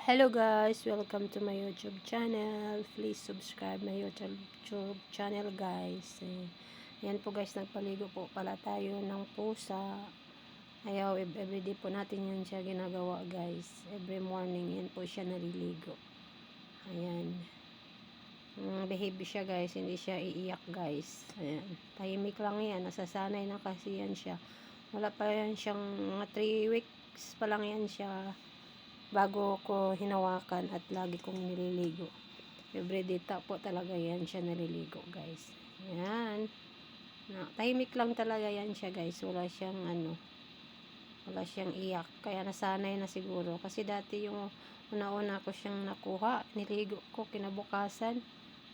Hello guys, welcome to my YouTube channel. Please subscribe my YouTube channel guys. Yan po guys, nagpaligo po pala tayo ng pusa. Ayaw, everyday po natin yan siya ginagawa guys. Every morning yan po siya naliligo. Ayan. Behave siya guys, hindi siya iiyak guys. Ayan. Tahimik lang yan, nasasanay na kasi yan siya. Wala pa yan siyang mga 3 weeks pa lang yan siya bago ko hinawakan at lagi kong nililigo. Everyday po talaga yan siya naliligo guys. Ayan. Tahimik lang talaga yan siya guys. Wala siyang wala siyang iyak. Kaya nasanay na siguro. Kasi dati yung una-una ko siyang nakuha, niligo ko kinabukasan.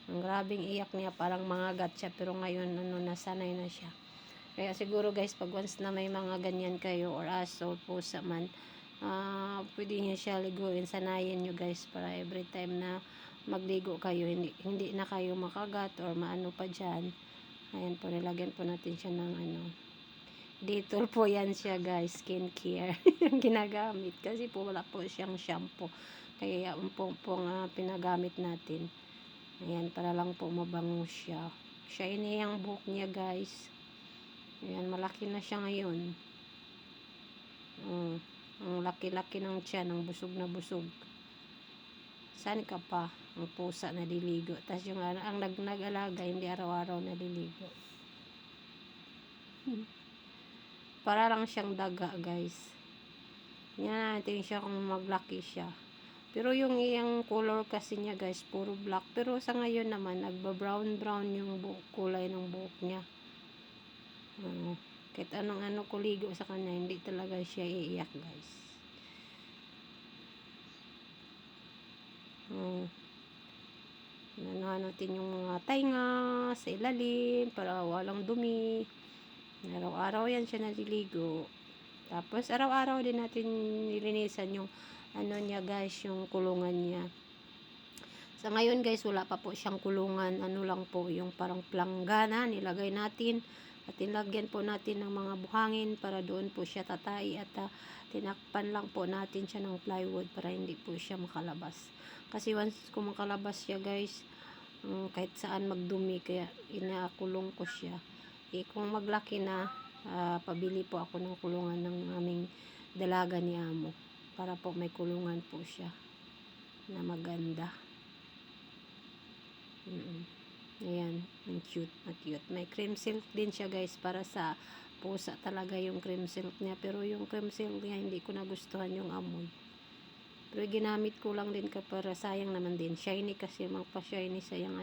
Ang grabing iyak niya, parang mangagat siya. Pero ngayon nasanay na siya. Kaya siguro guys, pag once na may mga ganyan kayo or aso, pusa man, pwede niya siya liguin, sanayin nyo guys, para every time na magligo kayo, hindi na kayo makagat or maano pa dyan. Ayan po, nilagyan po natin siya ng Dettol po yan siya guys, skincare yung ginagamit, kasi po wala po siyang shampoo, kaya pinagamit natin. Ayan, para lang po mabango siya. Shiny yung buhok niya guys. Ayan, malaki na siya ngayon. Ang laki-laki ng tiyan, ng busog na busog. Saan ka pa? Ang pusa naliligo. Tapos yung ang nag-alaga, hindi araw-araw naliligo. Para lang siyang daga, guys. Yan natin siya kung maglaki siya. Pero yung iyang color kasi niya, guys, puro black. Pero sa ngayon naman, nagba-brown-brown yung kulay ng buhok niya. Kahit anong kuligo sa kanya, hindi talaga siya iiyak guys. Nanahan natin yung mga tainga sa ilalim para walang dumi. Araw-araw yan siya naliligo. Tapos araw-araw din natin nilinisan yung niya guys, yung kulungan niya. Sa ngayon guys, wala pa po siyang kulungan. Lang po, yung parang planggana nilagay natin. At nilagyan po natin ng mga buhangin para doon po siya tatay at tinakpan lang po natin siya ng plywood para hindi po siya makalabas. Kasi once kung makalabas siya guys, kahit saan magdumi, kaya inakulong ko siya. Kung maglaki na, pabili po ako ng kulungan ng aming dalaga ni amo para po may kulungan po siya na maganda. Ayan, ang cute, cute. May cream silk din siya guys, para sa pusa talaga yung cream silk niya. Pero yung cream silk niya, hindi ko nagustuhan yung amoy. Pero ginamit ko lang din para sayang naman din. Shiny kasi, magpa-shiny sayang